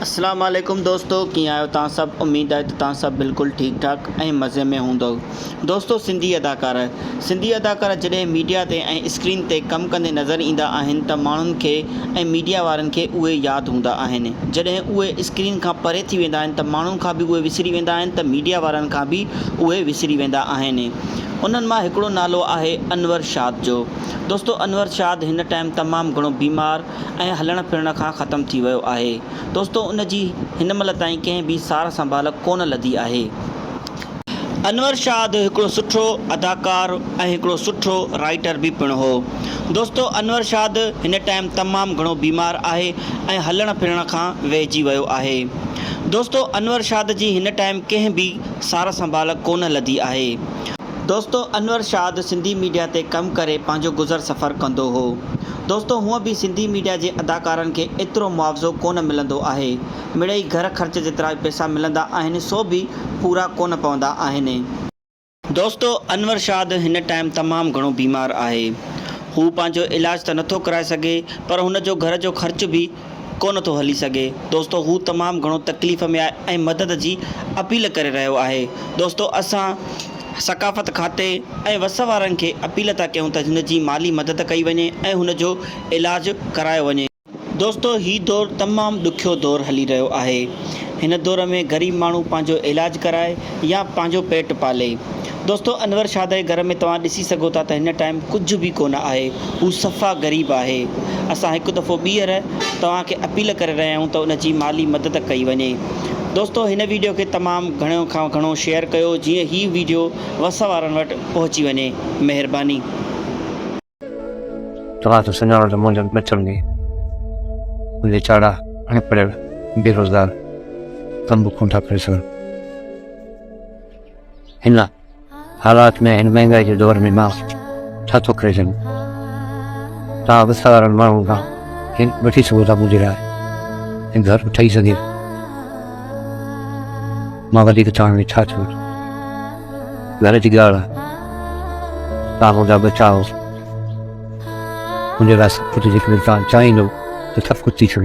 अस्सलाम वालेकुम दोस्तों, कीअं आहियो तव्हां सभु। उम्मीद आहे त तव्हां सभु बिल्कुलु ठीकु ठाक ऐं मज़े में हूंदव। दोस्तों, सिंधी अदाकार जॾहिं मीडिया ते ऐं स्क्रीन ते कमु कंदे नज़र ईंदा आहिनि त माण्हुनि खे ऐं मीडिया वारनि खे उहे यादि हूंदा आहिनि। जॾहिं उहे स्क्रीन खां परे थी वेंदा आहिनि त माण्हुनि खां बि उहे विसरी वेंदा आहिनि त मीडिया वारनि खां बि उहे विसरी वेंदा आहिनि। उन्हनि मां हिकिड़ो नालो आहे अनवर शाद जो। दोस्तों, अनवर शाद हिन टाइम तमामु घणो बीमार ऐं हलण फिरण खां ख़तमु थी वियो आहे। दोस्तों, उन जी हिन महिल ताईं कंहिं बि सार संभाल कोन लधी आहे। अनवर शाद हिकिड़ो सुठो अदाकार ऐं हिकिड़ो सुठो राइटर बि पिणु हो। दोस्तों, अनवर शाद हिन टाइम तमामु घणो बीमार आहे ऐं हलण फिरण खां वेहिजी वियो आहे। दोस्तों, अनवर शाद जी हिन टाइम कंहिं बि सार संभाल कोन लधी आहे। दोस्तों, अनवर शाद सिंधी मीडिया ते कमु करे पंहिंजो गुज़र सफ़र कंदो हो। दोस्तों, हूअं बि सिंधी मीडिया जे अदाकारनि खे एतिरो मुआवज़ो कोन मिलंदो आहे। मिड़ई घर ख़र्च जेतिरा पैसा मिलंदा आहिनि सो बि पूरा कोन पवंदा आहिनि। दोस्तों, अनवर शाद हिन टाइम तमामु घणो बीमार आहे। हू पंहिंजो इलाज त नथो कराए सघे, पर हुन जो घर जो ख़र्च बि कोन थो हली सघे। दोस्तों, हू तमामु घणो तकलीफ़ में आहे ऐं मदद जी अपील करे रहियो आहे। दोस्तों, असां सकाफ़त खाते ऐं वस वारनि खे अपील था कयूं त हिन जी माली मदद कई वञे ऐं हुन जो इलाजु करायो वञे। दोस्तों, हीउ दौरु तमामु ॾुखियो दौरु हली रहियो आहे। हिन दौर में ग़रीब माण्हू पंहिंजो इलाजु कराए या पंहिंजो पेट पाले। दोस्तों, अनवर शाद जे घर में तव्हां ॾिसी सघो था त हिन टाइम कुझु बि कोन आहे। हू सफ़ा ग़रीब आहे। असां हिकु दफ़ो ॿीहर तव्हांखे अपील करे रहिया आहियूं त उन जी माली मदद कई वञे। दोस्तों, हिन वीडियो खे तमामु घणो खां घणो शेयर कयो जीअं हीउ वीडियो वस वारनि वटि पहुची वञे। महिरबानी। Trovato signora del mondo mettermi quindi c'era anche per बेरोजगार कम बुकों था प्रेशर इन हालात में इन महंगाई के दौर में मां था तो क्रेजन ता बसारण मारूंगा इन बठी सुविधा मुझे रहा है इन घर उठाई सके मां वधी के चांग में छाछ घर की गाल तामो जा बचाओ मुझे रास्ते पुटी जिक्र चाहिए लो तो सब कुछ चीज़